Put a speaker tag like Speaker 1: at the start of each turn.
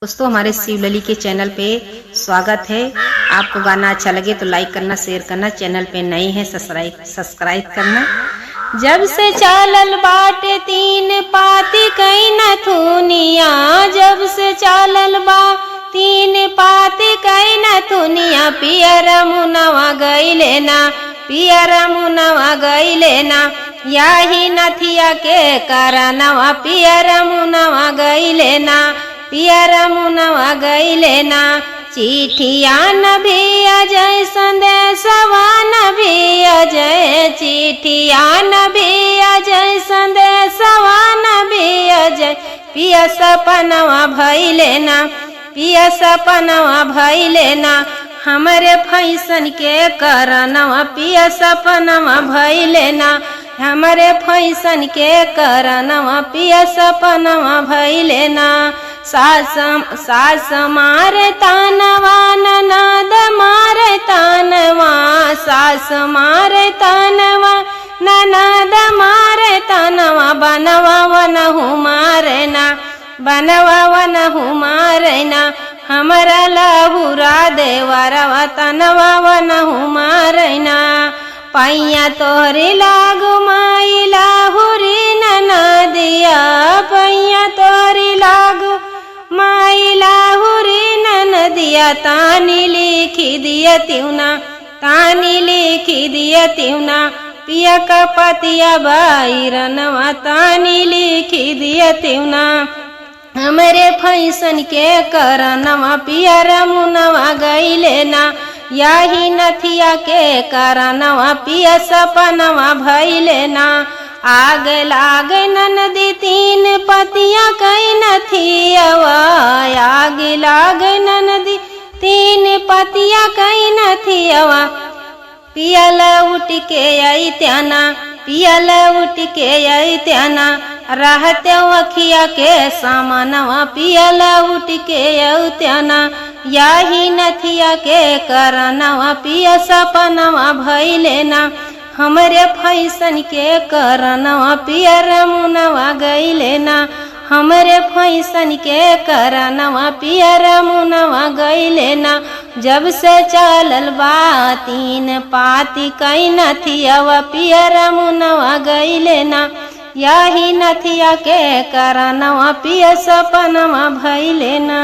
Speaker 1: दोस्तों हमारे शिवलली के चैनल पे स्वागत है। आपको गाना अच्छा लगे तो लाइक करना, शेयर करना, चैनल पे नए हैं सब्सक्राइब करना। जब से चालल बाटे तीन पाती कई नथुनिया, जब से चालल बा तीन पाती कई नथुनिया, पियर मुनवा गईले ना, पियर मुनवा गईले ना, याही नथिया के करनवा, पियर मुनवा गईले ना, पियर मुनवा गईले ना। चिठिया नबी अजय संदेशवा नबी अजय, चिठिया नबी अजय संदेशवा नबी अजय, पिया सपनवा भइले ना, पिया सपनवा भइले ना, हमरे फैसन के करनवा, पिया सपनवा भइले ना, हमरे फैसन के करनवा, पिया सपनवा भइले ना। सास मारे तानवा, ननद मारे तानवा, सास मारे तानवा, ननद मारे तानवा, बनवा वनहु मारे ना, बनवा वनहु मारे ना, हमरा लहुरा देवरवा, तनवा वनहु मारे ना। पैया तोहरी लागू माई लाहुरी ननदिया, पैया तोहरी लागू माई लाहुरी ननदिया, तानी लिखी दिया तिउना, तानी लिखी दिया तिउना, पिया का पतिया बाईरनवा, तानी लिखी दिया तिउना, हमरे फैसन के करनवा, पियर मुनवा गईले ना, याही नथिया के करनवा, पिया सपनवा भइले ना। आग लाग ननदी तीन पतिया कई नथियवा, आग लाग ननदी तीन पतिया कई नथियवा, पियल उठ के आई त्याना, पियल उठ के आई त्याना, रहते वखिया के सामनवा, पियल उठ के आई त्याना, याही नथिया के करनवा, पिया सपनवा भइले ना, हमरे फैसन के करनवा, पियर मुनवा गईले ना, हमरे फैसन के करनवा, पियर मुनवा गईले ना। जब से चलल बा तीन पाती कई नथियवा, पियर मुनवा गईले ना, याही नथिया के करनवा, पिया सपनवा भइले ना।